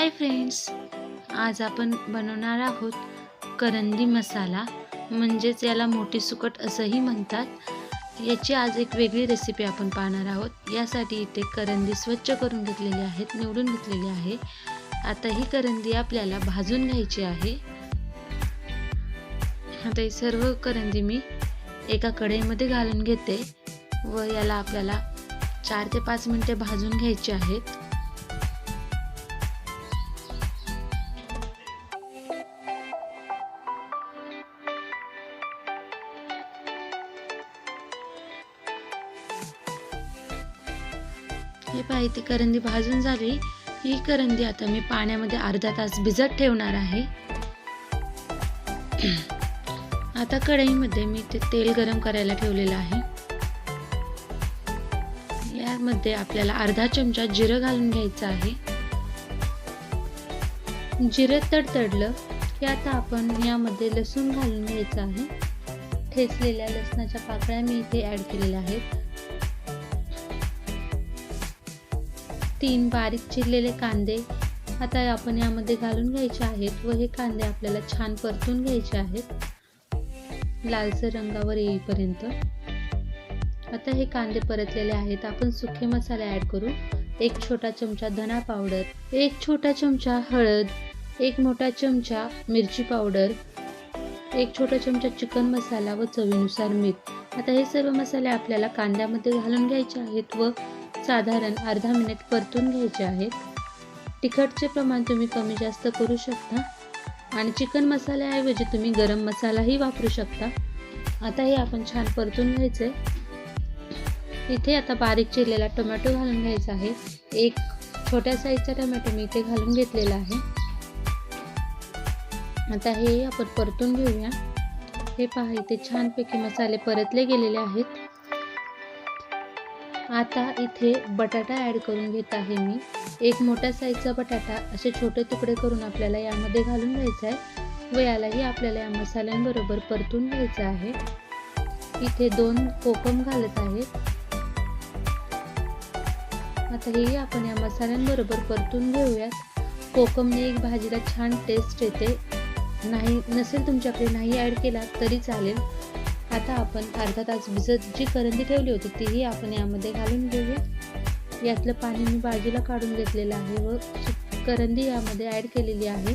Hi friends, आज आपण बनवणार आहोत करंदी मसाला, म्हणजेच याला मोठी सुकट असंही म्हणतात। याची आज एक वेगळी रेसिपी आपण पाहणार आहोत। यासाठी इथे करंदी स्वच्छ करून घेतलेली आहेत, निवडून घेतलेली आहे। आता ही करंदी आपल्याला भाजून घ्यायची आहे। आता ही सर्व करंदी मी एका कढईमध्ये घालून घेते व याला आपल्याला 4 ते 5 मिनिटे भाजून घ्यायची आहेत। हे पहा, इथे करंदी भाजून झाली। ही करंदी आता मी पाण्यामध्ये अर्धा तास भिजत ठेवणार आहे। आता कढईमध्ये मी तेल गरम करायला ठेवलेलं आहे। यामध्ये आपल्याला अर्धा चमचा जिरं घालून घ्यायचं आहे। जिरं तडतडलं की आता आपण यामध्ये लसूण घालून घ्यायचं आहे। ठेचलेल्या लसणाच्या पाकळ्या मी इथे ऍड केलेल्या आहेत। 3 बारीक चिरलेले कांदे आता आपण यामध्ये घालून घ्यायचे आहेत व हे कांदे आपल्याला छान परतून घ्यायचे आहेत लालसर रंगावर येईपर्यंत। आता हे कांदे परतलेले आहेत। आपण सुके मसाले ऍड करू। 1 छोटा चमचा धना पावडर, 1 छोटा चमचा हळद, 1 मोठा चमचा मिरची पावडर, 1 छोटा चमचा चिकन मसाला व चवीनुसार मीठ। आता हे सर्व मसाले आपल्याला कांद्यामध्ये घालून घ्यायचे आहेत व साधारण अर्धा मिनिट परतून घ्यायचे आहेत। तिखटचे प्रमाण तुम्ही कमी जास्त करू शकता आणि चिकन मसाल्याऐवजी तुम्ही गरम मसालाही वापरू शकता। आता हे आपण छान परतून घ्यायचे। इथे आता बारीक चिरलेला टोमॅटो घालून घ्यायचा आहे। 1 छोट्या साईजचा टोमॅटो मी इथे घालून घेतलेला आहे। आता हे आपण परतून घेऊया। हे पहा, इथे छानपैकी मसाले परतले गेलेले आहेत। आता इथे बटाटा ऍड करून घेत आहे मी। 1 मोठ्या साईजचा बटाटा असे छोटे तुकडे करून आपल्याला यामध्ये घालून घ्यायचा आहे व यालाही आपल्याला या मसाल्यांबरोबर परतून घ्यायचं आहे। इथे 2 कोकम घालत आहेत। आता हे आपण या मसाल्यांबरोबर परतून घेऊयात। कोकमने एक भाजीला छान टेस्ट येते। नाही नसेल तुमच्याकडे नाही ऍड केला तरी चालेल। आता आपण अर्धा तास भिजत जी करंदी ठेवली होती तीही आपण यामध्ये घालून घेऊया। यातलं पाणी मी बाजूला काढून घेतलेलं आहे व करंदी यामध्ये ऍड केलेली आहे।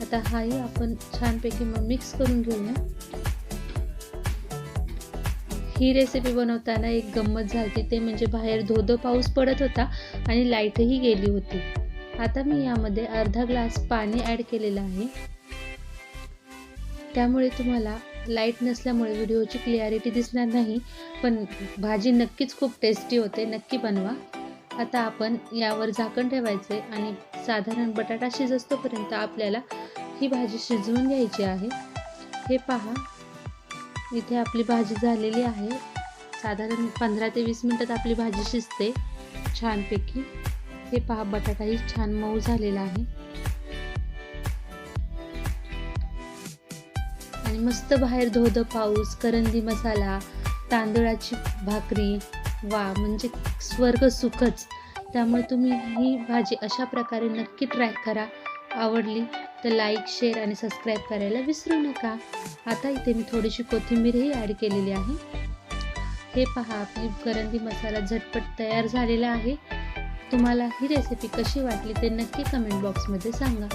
आता हाही आपण छानपैकी मिक्स करून घेऊया। ही रेसिपी बनवताना एक गंमत झाली, ते म्हणजे बाहेर धो-धो पाऊस पडत होता आणि लाईटही गेली होती। आता मी यामध्ये अर्धा ग्लास पाणी ऍड केलेलं आहे। त्यामुळे तुम्हाला लाईट नसल्यामुळे व्हिडिओची क्लिअरिटी दिसणार नाही, पण भाजी नक्कीच खूप टेस्टी होते। नक्की बनवा। आता आपण यावर झाकण ठेवायचे आणि साधारण बटाटा शिजतोपर्यंत आपल्याला ही भाजी शिजवून घ्यायची आहे। हे पहा, इथे आपली भाजी झालेली आहे। साधारण 15 ते 20 मिनिटात आपली भाजी शिजते छानपैकी। हे पहा, बटाटाही छान मऊ झालेला आहे आणि मस्त बाहेर धो-धो पाऊस, करंदी मसाला, तांदळाची भाकरी, वा म्हणजे स्वर्ग सुखच। त्यामुळे तुम्ही ही भाजी अशा प्रकारे नक्की ट्राय करा। आवडली तर लाईक, शेअर आणि सबस्क्राईब करायला विसरू नका। आता इथे मी थोडीशी कोथिंबीरही ॲड केलेली आहे। हे पहा, आपली करंदी मसाला झटपट तयार झालेला आहे। तुम्हाला ही रेसिपी कशी वाटली ते नक्की कमेंट बॉक्समध्ये सांगा।